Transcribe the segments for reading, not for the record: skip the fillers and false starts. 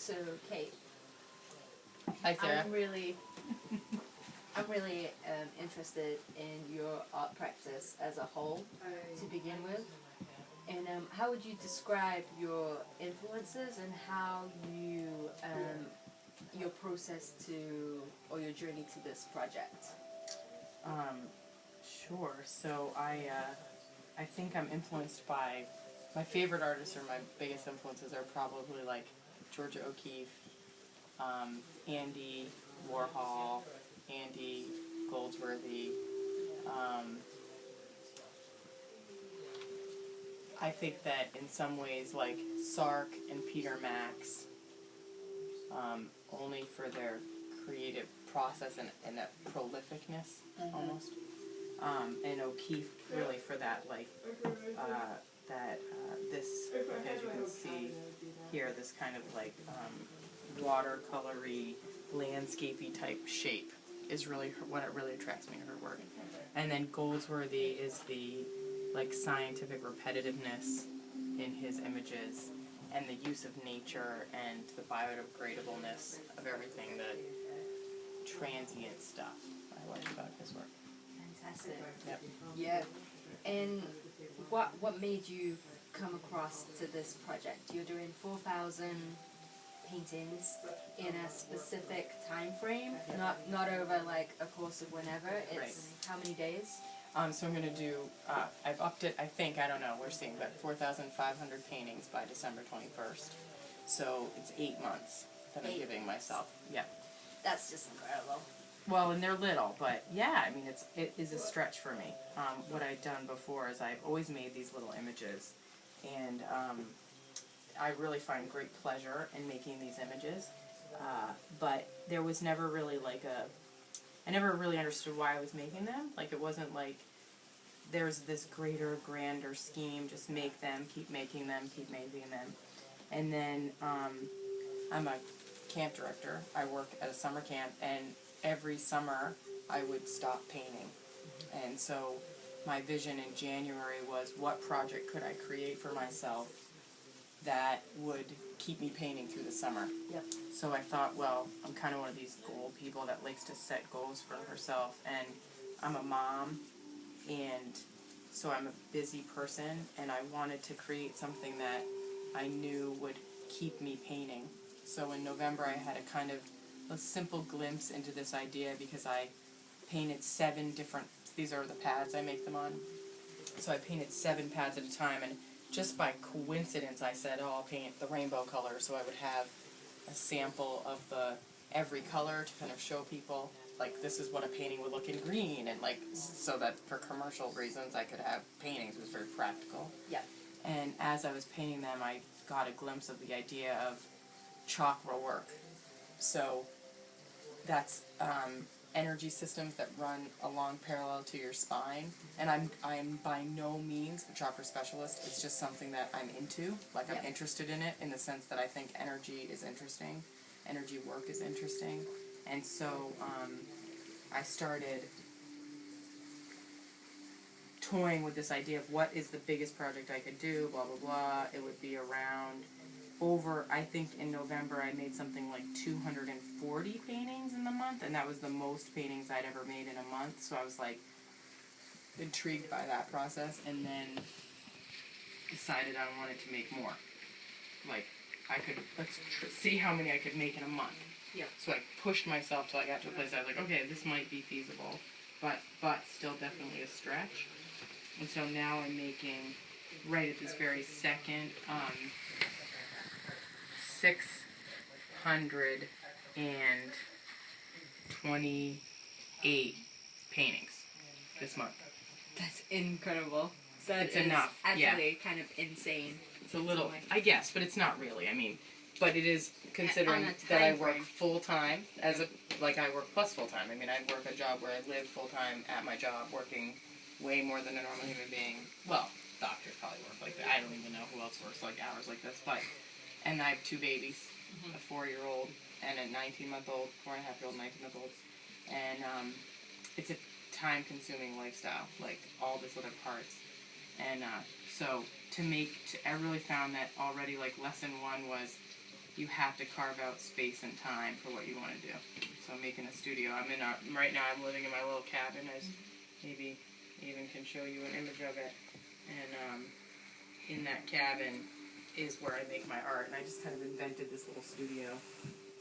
So, Kate, Hi, Sarah. I'm really interested in your art practice as a whole to begin with. And how would you describe your influences and how you, your process to, or your journey to this project? Sure. So I think I'm influenced by my favorite artists, or my biggest influences are probably like Georgia O'Keeffe, Andy Warhol, Andy Goldsworthy. I think that in some ways, like Sark and Peter Max, only for their creative process and that prolificness almost. And O'Keeffe really for that, like, this, as you can see here, this kind of like watercolory, landscapey type shape is really what it really attracts me to her work. And then Goldsworthy is the like scientific repetitiveness in his images, and the use of nature and the biodegradableness of everything, the transient stuff I like about his work. Fantastic. Yep. Yeah. And what made you come across to this project? You're doing 4,000 paintings in a specific time frame, not over like a course of whenever. It's Right. How many days? So I'm going to do, I've upped it, I think, I don't know, we're seeing about 4,500 paintings by December 21st. So it's 8 months that I'm giving myself. Yeah. That's just incredible. Well, and they're little, but yeah, I mean, it is a stretch for me. What I've done before is I've always made these little images, and I really find great pleasure in making these images, but there was never really like I never really understood why I was making them. Like, it wasn't like there's this greater, grander scheme, just make them, keep making them, keep making them. And then I'm a camp director. I work at a summer camp, and every summer I would stop painting. And so my vision in January was, what project could I create for myself that would keep me painting through the summer? Yep. So I thought, well, I'm kind of one of these goal people that likes to set goals for herself, and I'm a mom, and so I'm a busy person, and I wanted to create something that I knew would keep me painting. So in November I had a kind of a simple glimpse into this idea, because I painted 7 different, these are the pads I make them on, so I painted 7 pads at a time, and just by coincidence I said, oh, I'll paint the rainbow color, so I would have a sample of every color to kind of show people, like, this is what a painting would look in green, and like, so that for commercial reasons I could have paintings. It was very practical. Yeah. And as I was painting them, I got a glimpse of the idea of chakra work. So that's energy systems that run along parallel to your spine. And I'm by no means a chakra specialist. It's just something that I'm into. Like, I'm interested in it in the sense that I think energy is interesting. Energy work is interesting. And so I started toying with this idea of what is the biggest project I could do, blah, blah, blah. It would be around I think in November I made something like 240 paintings in the month, and that was the most paintings I'd ever made in a month, so I was like intrigued by that process, and then decided I wanted to make more. Like, let's see how many I could make in a month. Yeah. So I pushed myself till I got to a place I was like, okay, this might be feasible, but still definitely a stretch. And so now I'm making, right at this very second, 628 paintings this month. That's incredible. It's enough. Actually, kind of insane. It's a little, I guess, but it's not really. I mean, but it is, considering that I work full time I work plus full time. I mean, I work a job where I live full time at my job, working way more than a normal human being. Well, doctors probably work like that. I don't even know who else works like hours like this, but. And I have 2 babies, a 4-year-old and a 19-month-old, 4.5-year-old, 19-month-old. And it's a time-consuming lifestyle, like all the little parts. And so I really found that already, like, lesson 1 was you have to carve out space and time for what you want to do. So I'm making a studio. Right now I'm living in my little cabin, as maybe even can show you an image of it. And in that cabin is where I make my art. And I just kind of invented this little studio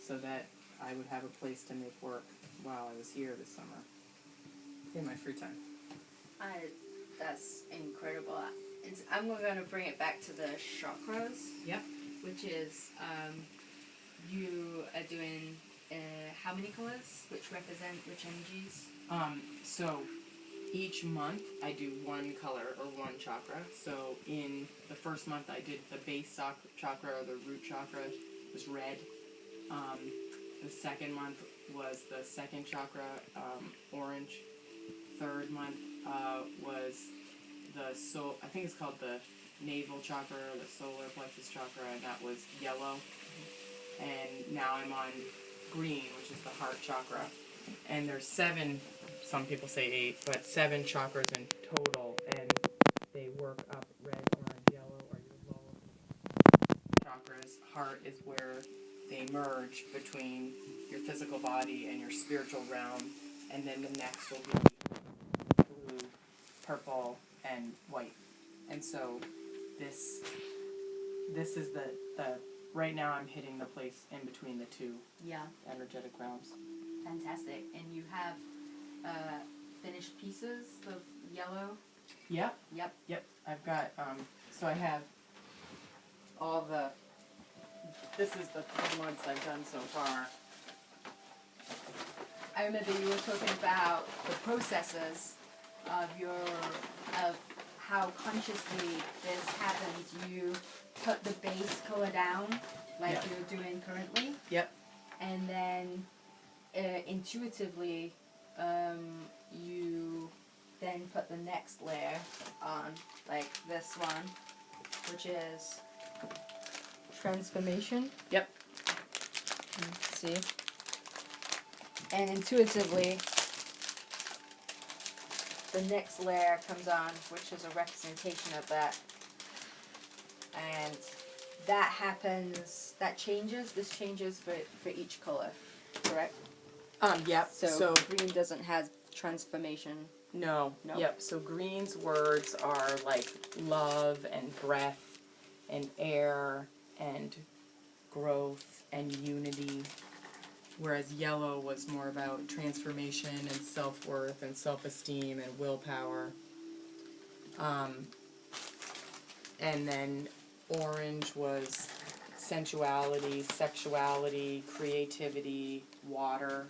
so that I would have a place to make work while I was here this summer in my free time. That's incredible. I'm going to bring it back to the chakras. Yep. Which is, you are doing how many colors, which represent which energies? So each month I do one color or one chakra. So in the first month I did the base chakra, or the root chakra, was red. The second month was the second chakra, orange. Third month was I think it's called the navel chakra, or the solar plexus chakra, and that was yellow. And now I'm on green, which is the heart chakra. And there's 7, some people say 8, but 7 chakras in total, and they work up red, orange, yellow, or your lower chakras. Heart is where they merge between your physical body and your spiritual realm, and then the next will be blue, purple, and white. And so this is the right now I'm hitting the place in between the two energetic realms. Fantastic. And you have finished pieces of yellow? Yep. I've got so I have all this is the 3 months I've done so far. I remember you were talking about the processes of how consciously this happens. You put the base color down, like you're doing currently. Yep. And then intuitively, you then put the next layer on, like this one, which is transformation. Yep. Let's see. And intuitively, the next layer comes on, which is a representation of that. And that happens, this changes for each color, correct? Yep. So green doesn't have transformation. No. Yep. So green's words are like love and breath and air and growth and unity, whereas yellow was more about transformation and self-worth and self-esteem and willpower. And then orange was sensuality, sexuality, creativity, water,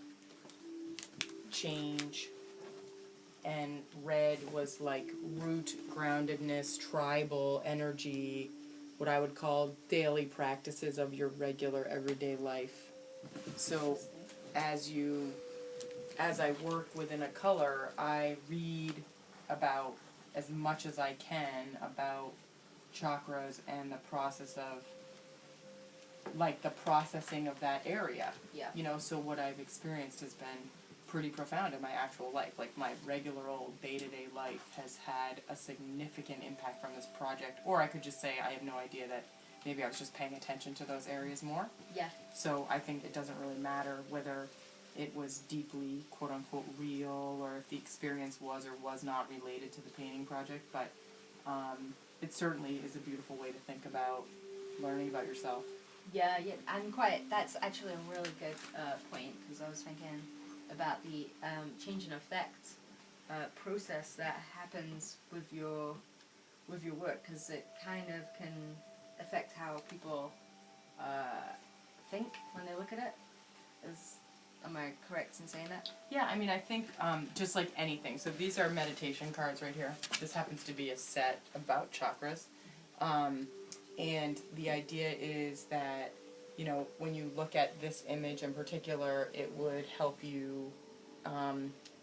change. And red was like root, groundedness, tribal energy, what I would call daily practices of your regular everyday life. So as I work within a color, I read about as much as I can about chakras and the process of, like, the processing of that area. Yeah. You know, so what I've experienced has been pretty profound in my actual life. Like, my regular old day-to-day life has had a significant impact from this project. Or I could just say I have no idea that maybe I was just paying attention to those areas more. Yeah. So I think it doesn't really matter whether it was deeply, quote-unquote, real, or if the experience was or was not related to the painting project, but it certainly is a beautiful way to think about learning about yourself. Yeah, that's actually a really good point, because I was thinking about the change in effect process that happens with your work, because it kind of can affect how people think when they look at it. Am I correct in saying that? Yeah, I mean, I think just like anything. So these are meditation cards right here. This happens to be a set about chakras. And the idea is that, you know, when you look at this image in particular, it would help you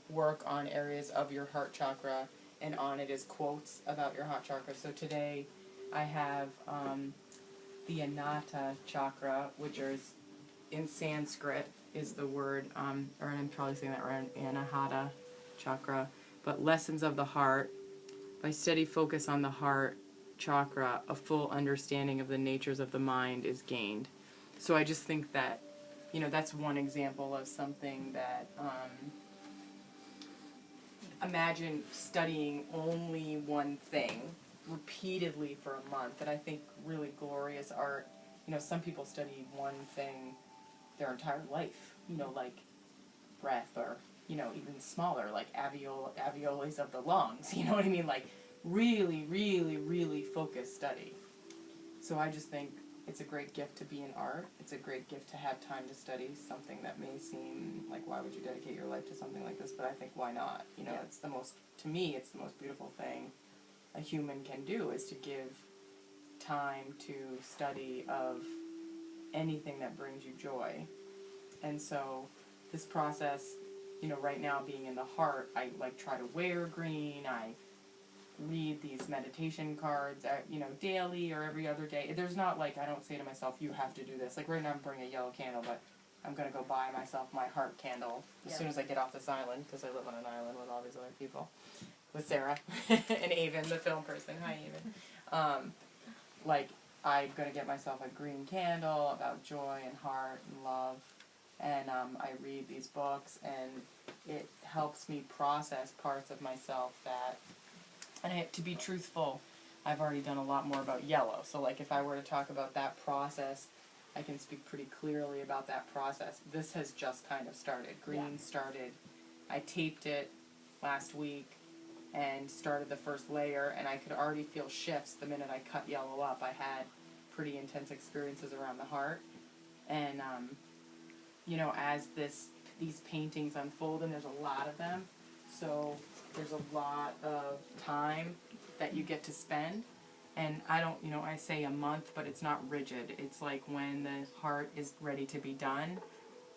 work on areas of your heart chakra, and on it is quotes about your heart chakra. So today I have the Anahata chakra, which is in Sanskrit is the word, or I'm probably saying that right, Anahata chakra, but lessons of the heart. By steady focus on the heart chakra, a full understanding of the natures of the mind is gained. So I just think that, you know, that's one example of something that, imagine studying only one thing repeatedly for a month. And I think really glorious art, you know, some people study one thing their entire life, you know, like breath, or, you know, even smaller, like alveoli of the lungs, you know what I mean? Like really, really, really focused study. So I just think it's a great gift to be in art. It's a great gift to have time to study something that may seem like, why would you dedicate your life to something like this? But I think, why not? You know, it's the most, to me, it's the most beautiful thing a human can do, is to give time to study of anything that brings you joy. And so this process, you know, right now being in the heart, I like try to wear green. I read these meditation cards, you know, daily or every other day. There's not like, I don't say to myself, you have to do this. Like right now I'm burning a yellow candle, but I'm going to go buy myself my heart candle as soon as I get off this island, because I live on an island with all these other people. With Sarah and Avon, the film person. Hi, Avon. Like, I'm going to get myself a green candle about joy and heart and love. And I read these books, and it helps me process parts of myself that, and to be truthful, I've already done a lot more about yellow. So like if I were to talk about that process, I can speak pretty clearly about that process. This has just kind of started. Green started. I taped it last week and started the first layer, and I could already feel shifts the minute I cut yellow up. I had pretty intense experiences around the heart. And, you know, as these paintings unfold, and there's a lot of them, so there's a lot of time that you get to spend. And I don't, you know, I say a month, but it's not rigid. It's like when the heart is ready to be done,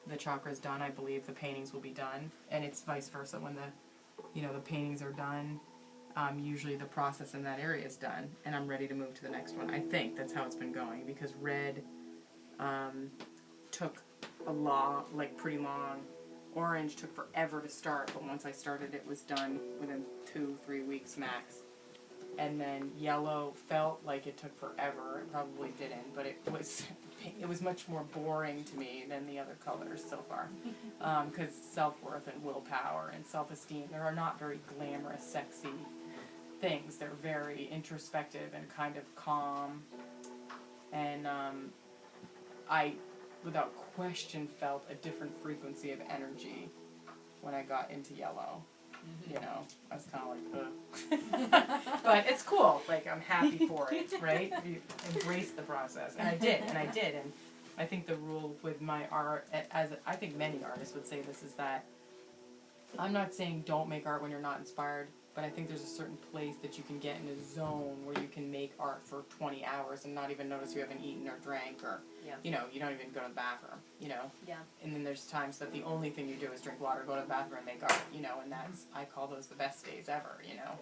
the chakra's done, I believe the paintings will be done. And it's vice versa. When the, you know, the paintings are done, usually the process in that area is done, and I'm ready to move to the next one. I think that's how it's been going, because red took a long, like pretty long. Orange took forever to start, but once I started, it was done within 2-3 weeks max. And then yellow felt like it took forever. It probably didn't, but it was much more boring to me than the other colors so far. Because self-worth and willpower and self-esteem, there are not very glamorous, sexy things. They're very introspective and kind of calm. And I, without question, felt a different frequency of energy when I got into yellow. You know, I was kind of like, ugh. But it's cool. Like, I'm happy for it, right? You embrace the process. And I did. And I think the rule with my art, as I think many artists would say this, is that I'm not saying don't make art when you're not inspired, but I think there's a certain place that you can get in a zone where you can make art for 20 hours and not even notice you haven't eaten or drank, or, you know, you don't even go to the bathroom, you know? Yeah. And then there's times that the only thing you do is drink water, go to the bathroom, and make art, you know, and that's, I call those the best days ever, you know?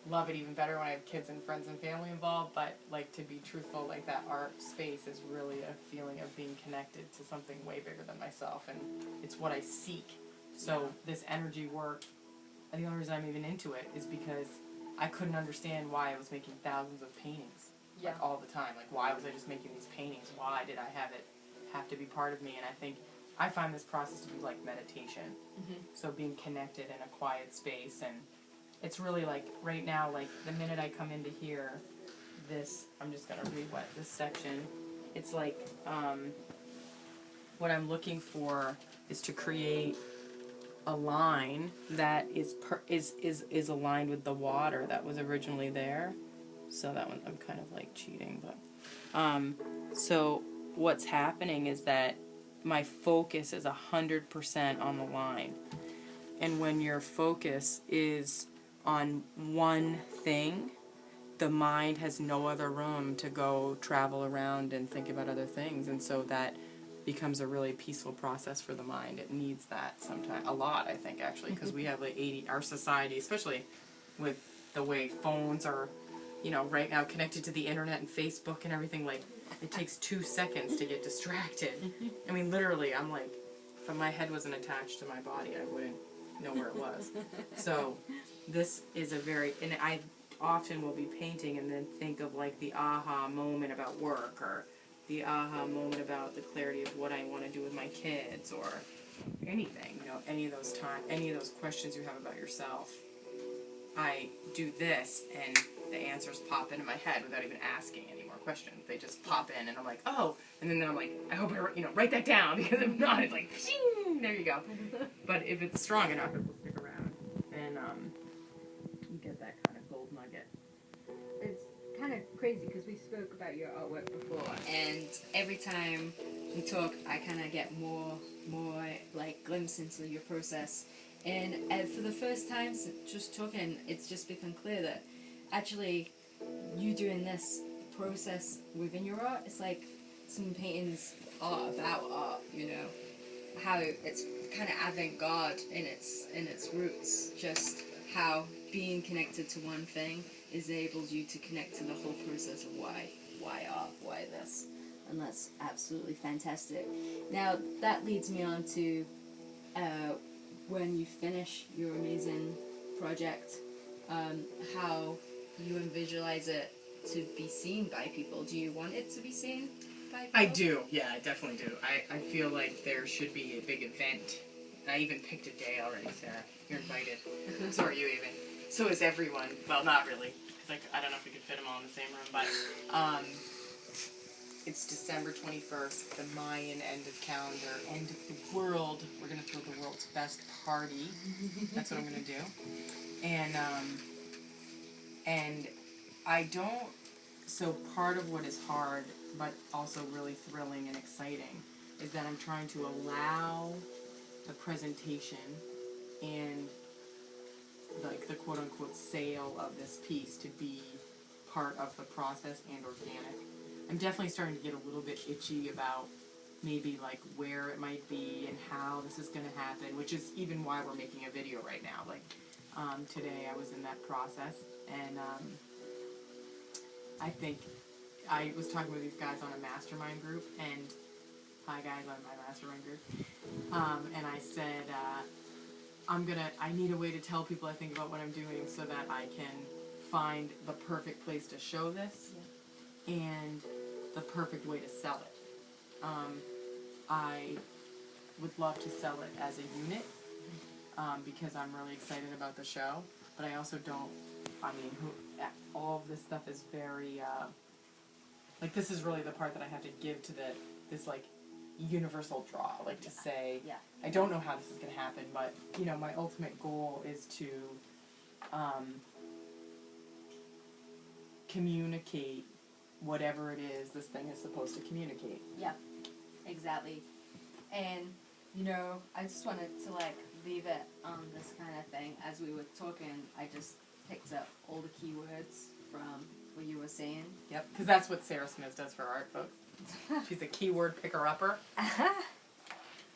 Love it even better when I have kids and friends and family involved, but, like, to be truthful, like, that art space is really a feeling of being connected to something way bigger than myself, and it's what I seek. So this energy work, and the only reason I'm even into it is because I couldn't understand why I was making thousands of paintings, like, all the time. Like, why was I just making these paintings? Why did I have to be part of me? And I think I find this process to be like meditation. So being connected in a quiet space, and it's really like, right now, like, the minute I come into here, this, I'm just going to re-wet this section. It's like, what I'm looking for is to create a line that is aligned with the water that was originally there. So that one, I'm kind of like cheating, but so what's happening is that my focus is 100% on the line. And when your focus is on one thing, the mind has no other room to go travel around and think about other things. And so that becomes a really peaceful process for the mind. It needs that sometimes, a lot, I think, actually, because we have like our society, especially with the way phones are, you know, right now connected to the internet and Facebook and everything, like, it takes 2 seconds to get distracted. I mean, literally, I'm like, if my head wasn't attached to my body, I wouldn't know where it was. So this is a very, and I often will be painting and then think of like the aha moment about work, or the aha moment about the clarity of what I want to do with my kids, or anything, you know, any of those questions you have about yourself. I do this, and the answers pop into my head without even asking any more questions. They just pop in, and I'm like, oh, and then I'm like, I hope I, write that down, because if not, it's like, shing, there you go. But if it's strong enough, it will stick around, and you get that kind of gold nugget. It's kind of crazy because we spoke about your artwork before, and every time we talk, I kind of get more like glimpse into your process. And for the first time since just talking, it's just become clear that actually you doing this process within your art, it's like some paintings are about art, you know, how it's kind of avant-garde in its roots, just how being connected to one thing is enables you to connect to the whole process of why art, why this, and that's absolutely fantastic. Now that leads me on to when you finish your amazing project, how you visualize it to be seen by people. Do you want it to be seen by people? I do, yeah, I definitely do. I feel like there should be a big event. I even picked a day already, Sarah. You're invited. So are you even. So is everyone. Well, not really. Like, I don't know if we could fit them all in the same room, but it's December 21st, the Mayan end of calendar, end of the world. We're going to throw the world's best party. That's what I'm going to do. And I don't, so part of what is hard, but also really thrilling and exciting, is that I'm trying to allow the presentation and like the quote-unquote sale of this piece to be part of the process and organic. I'm definitely starting to get a little bit itchy about maybe like where it might be and how this is going to happen, which is even why we're making a video right now. Like today I was in that process, and I think I was talking with these guys on a mastermind group, and hi guys on my mastermind group, and I said, I need a way to tell people I think about what I'm doing so that I can find the perfect place to show this and the perfect way to sell it. I would love to sell it as a unit because I'm really excited about the show, but I also don't, all of this stuff is very, like this is really the part that I have to give to this like universal draw, like to say, I don't know how this is going to happen, but you know, my ultimate goal is to communicate whatever it is this thing is supposed to communicate. Yeah, exactly. And you know, I just wanted to like leave it on this kind of thing. As we were talking, I just picked up all the keywords from what you were saying. Yep, because that's what Sarah Smizz does for art, folks. She's a keyword picker-upper.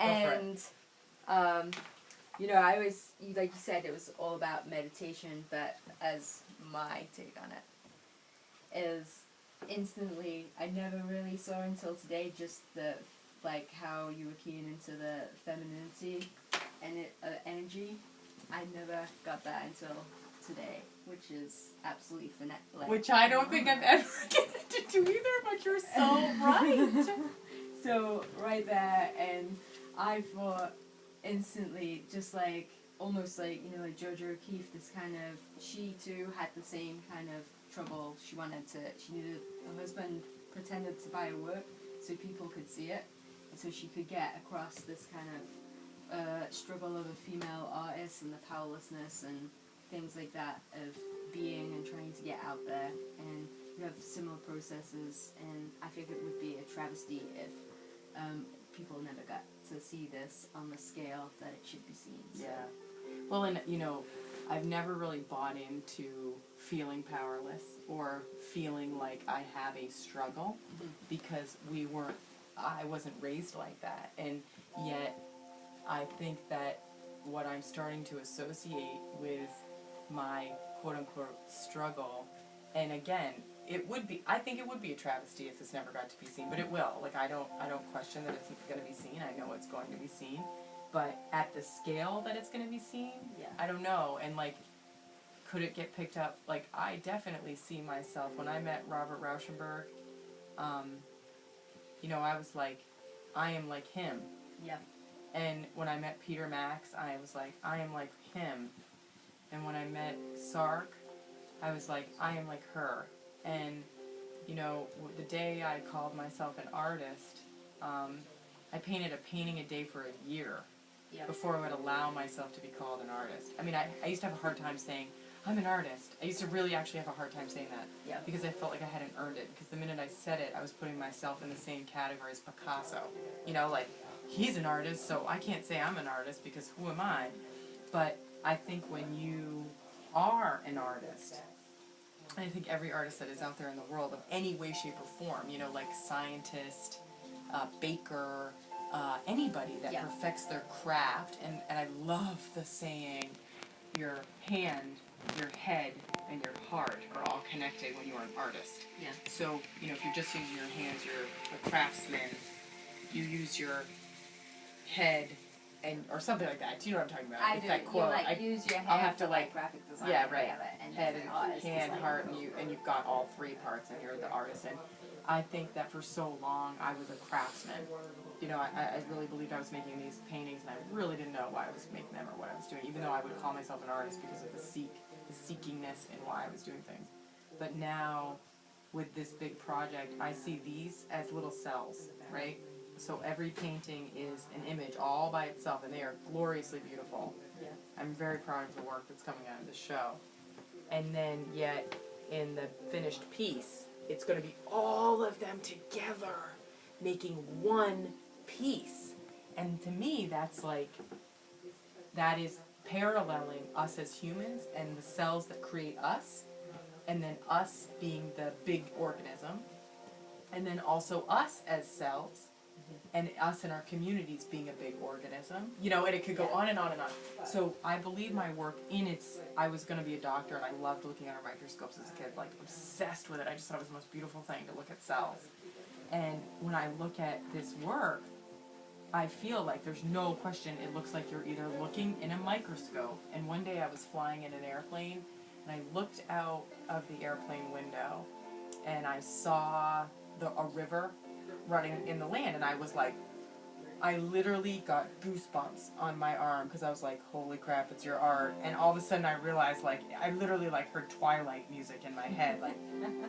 And, you know, I always, like you said, it was all about meditation, but as my take on it is instantly, I never really saw until today just the, like, how you were keying into the femininity and energy. I never got that until today, which is absolutely like, which I don't think I've ever get to do either, but you're so right. So right there, and I thought instantly, just like almost like, you know, like Jojo O'Keeffe, this kind of, she too had the same kind of trouble. She needed her husband pretended to buy her work so people could see it, and so she could get across this kind of struggle of a female artist and the powerlessness and things like that of being and trying to get out there. And you have similar processes, and I think it would be a travesty if people never got to see this on the scale that it should be seen. So. Yeah. Well, and you know, I've never really bought into feeling powerless or feeling like I have a struggle because I wasn't raised like that, and yet I think that what I'm starting to associate with my quote-unquote struggle, and again, I think it would be a travesty if this never got to be seen, but it will. Like, I don't question that it's going to be seen. I know it's going to be seen, but at the scale that it's going to be seen, I don't know. And like, could it get picked up? Like, I definitely see myself, when I met Robert Rauschenberg, you know, I was like, I am like him. Yeah. And when I met Peter Max, I was like, I am like him. And when I met Sark, I was like, I am like her. And, you know, the day I called myself an artist, I painted a painting a day for a year before I would allow myself to be called an artist. I mean, I used to have a hard time saying, I'm an artist. I used to really actually have a hard time saying that because I felt like I hadn't earned it. Because the minute I said it, I was putting myself in the same category as Picasso. You know, like, he's an artist, so I can't say I'm an artist because who am I? But I think when you are an artist, I think every artist that is out there in the world of any way, shape, or form, you know, like scientist, baker, anybody that perfects their craft, and I love the saying, your hand, your head, and your heart are all connected when you are an artist. Yeah. So, you know, if you're just using your hands, you're a craftsman, you use your head, and or something like that. Do you know what I'm talking about? I it's do. that quote. You like use your I'll head have to for like graphic design. Yeah, right. And Head then artist and hand, is like, heart, and you've got all three parts, and you're the artist. And I think that for so long I was a craftsman. You know, I really believed I was making these paintings, and I really didn't know why I was making them or what I was doing. Even though I would call myself an artist because of the seekingness in why I was doing things. But now, with this big project, I see these as little cells, right? So every painting is an image all by itself, and they are gloriously beautiful. Yeah. I'm very proud of the work that's coming out of the show. And then yet, in the finished piece, it's going to be all of them together, making one piece. And to me, that's like, that is paralleling us as humans and the cells that create us, and then us being the big organism, and then also us as cells, and us and our communities being a big organism, you know, and it could go on and on and on. So I believe my work I was going to be a doctor, and I loved looking at our microscopes as a kid, like obsessed with it. I just thought it was the most beautiful thing to look at cells. And when I look at this work, I feel like there's no question it looks like you're either looking in a microscope, and one day I was flying in an airplane, and I looked out of the airplane window, and I saw a river running in the land, and I was like, I literally got goosebumps on my arm because I was like, holy crap, it's your art. And all of a sudden I realized, like, I literally like heard Twilight music in my head, like,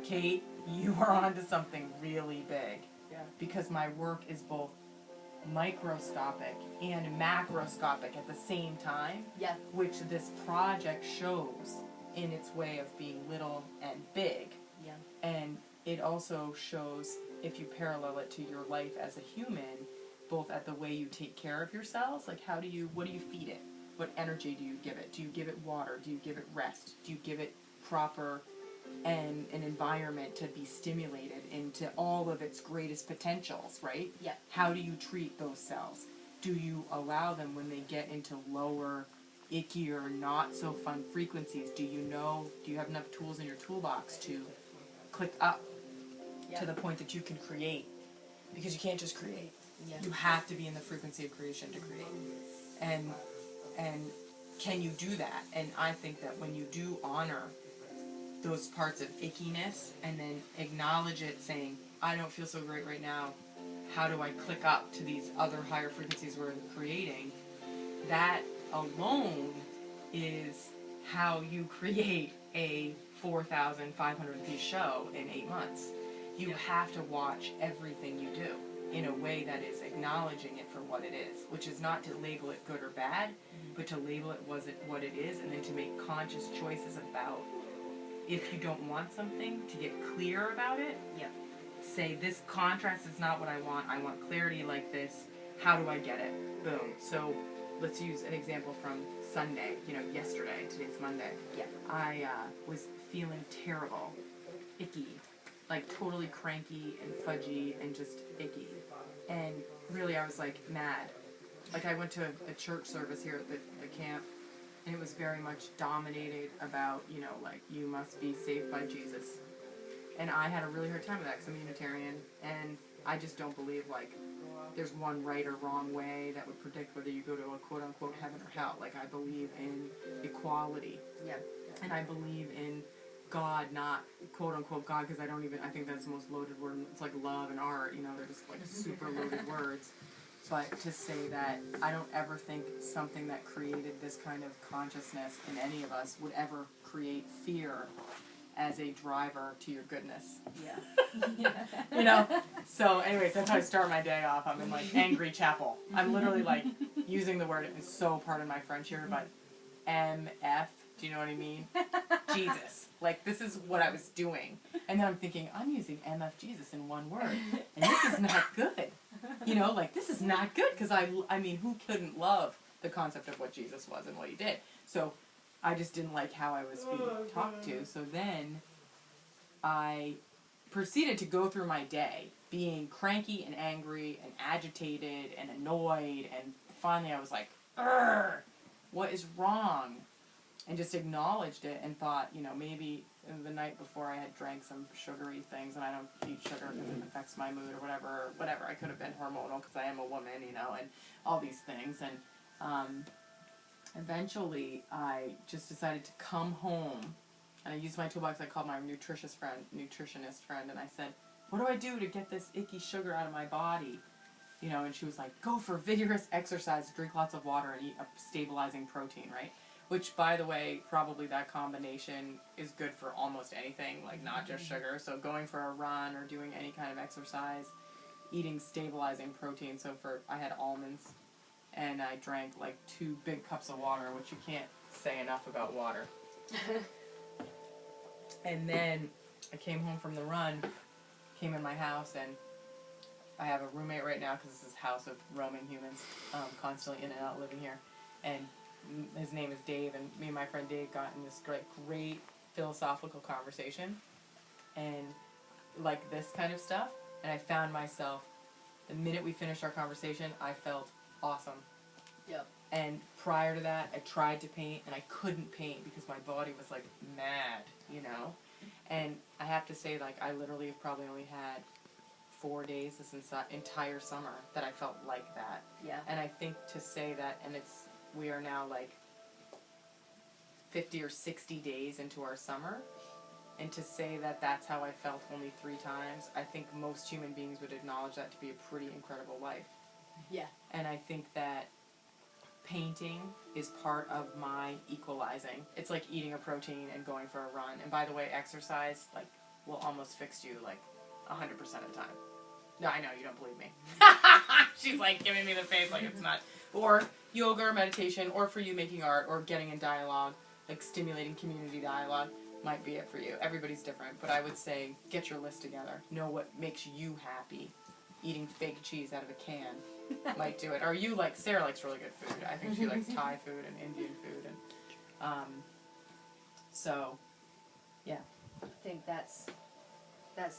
Kate, you are onto something really big. Yeah. Because my work is both microscopic and macroscopic at the same time, which this project shows in its way of being little and big. Yeah. And it also shows, if you parallel it to your life as a human, both at the way you take care of your cells, like what do you feed it? What energy do you give it? Do you give it water? Do you give it rest? Do you give it proper and an environment to be stimulated into all of its greatest potentials, right? Yeah. How do you treat those cells? Do you allow them when they get into lower, ickier, not so fun frequencies? Do you have enough tools in your toolbox to click up to the point that you can create? Because you can't just create. Yeah. You have to be in the frequency of creation to create. And can you do that? And I think that when you do honor those parts of ickiness and then acknowledge it, saying, I don't feel so great right now, how do I click up to these other higher frequencies we're creating? That alone is how you create a 4,500 piece show in 8 months. You have to watch everything you do in a way that is acknowledging it for what it is, which is not to label it good or bad, but to label it what it is, and then to make conscious choices about, if you don't want something, to get clear about it. Say, this contrast is not what I want clarity like this, how do I get it? Boom. So let's use an example from Sunday, yesterday, today's Monday. I was feeling terrible, icky, like totally cranky and fudgy and just icky. And really I was like mad. Like I went to a church service here at the camp, and it was very much dominated about, like, you must be saved by Jesus. And I had a really hard time with that because I'm Unitarian, and I just don't believe, like, there's one right or wrong way that would predict whether you go to a quote-unquote heaven or hell. Like, I believe in equality. And I believe in God, not quote unquote God, because I think that's the most loaded word. It's like love and art, you know, they're just like super loaded words. But to say that I don't ever think something that created this kind of consciousness in any of us would ever create fear as a driver to your goodness. Yeah. You know? So anyways, that's how I start my day off. I'm in like angry chapel. I'm literally like using the word, it's so pardon my French here, but MF, do you know what I mean? Jesus. Like, this is what I was doing. And then I'm thinking, I'm using MF Jesus in one word. And this is not good. You know, like, this is not good. Because, I mean, who couldn't love the concept of what Jesus was and what he did? So, I just didn't like how I was being talked to. So then, I proceeded to go through my day being cranky and angry and agitated and annoyed. And finally I was like, "Urgh, what is wrong?" And just acknowledged it and thought, you know, maybe the night before I had drank some sugary things, and I don't eat sugar because it affects my mood or whatever. I could have been hormonal because I am a woman, you know, and all these things. And eventually I just decided to come home, and I used my toolbox. I called my nutritionist friend, and I said, what do I do to get this icky sugar out of my body? You know, and she was like, go for vigorous exercise, drink lots of water, and eat a stabilizing protein, right? Which, by the way, probably that combination is good for almost anything, like not just sugar. So going for a run or doing any kind of exercise, eating stabilizing protein. So I had almonds, and I drank like 2 big cups of water, which you can't say enough about water. And then I came home from the run, came in my house, and I have a roommate right now because this is a house of roaming humans, constantly in and out living here. And his name is Dave, and me and my friend Dave got in this great philosophical conversation, and like this kind of stuff, and I found myself, the minute we finished our conversation, I felt awesome. Yep. And prior to that, I tried to paint, and I couldn't paint because my body was like mad, you know? And I have to say, like, I literally have probably only had 4 days this entire summer that I felt like that. Yeah. And I think to say that, and we are now like 50 or 60 days into our summer, and to say that that's how I felt only 3 times, I think most human beings would acknowledge that to be a pretty incredible life. Yeah. And I think that painting is part of my equalizing. It's like eating a protein and going for a run. And by the way, exercise like will almost fix you like 100% of the time. No, I know, you don't believe me. She's like giving me the face like it's not. Or yoga or meditation, or for you making art, or getting in dialogue, like stimulating community dialogue might be it for you. Everybody's different, but I would say get your list together. Know what makes you happy. Eating fake cheese out of a can might do it. Or you like, Sarah likes really good food. I think she likes Thai food and Indian food. And so, yeah. I think that's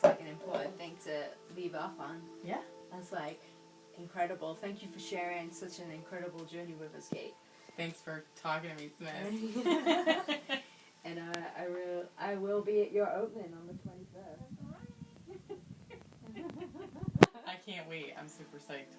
like an important thing to leave off on. Yeah. That's like incredible. Thank you for sharing such an incredible journey with us, Kate. Thanks for talking to me, Smizz. And I will be at your opening on the 21st. I can't wait. I'm super psyched.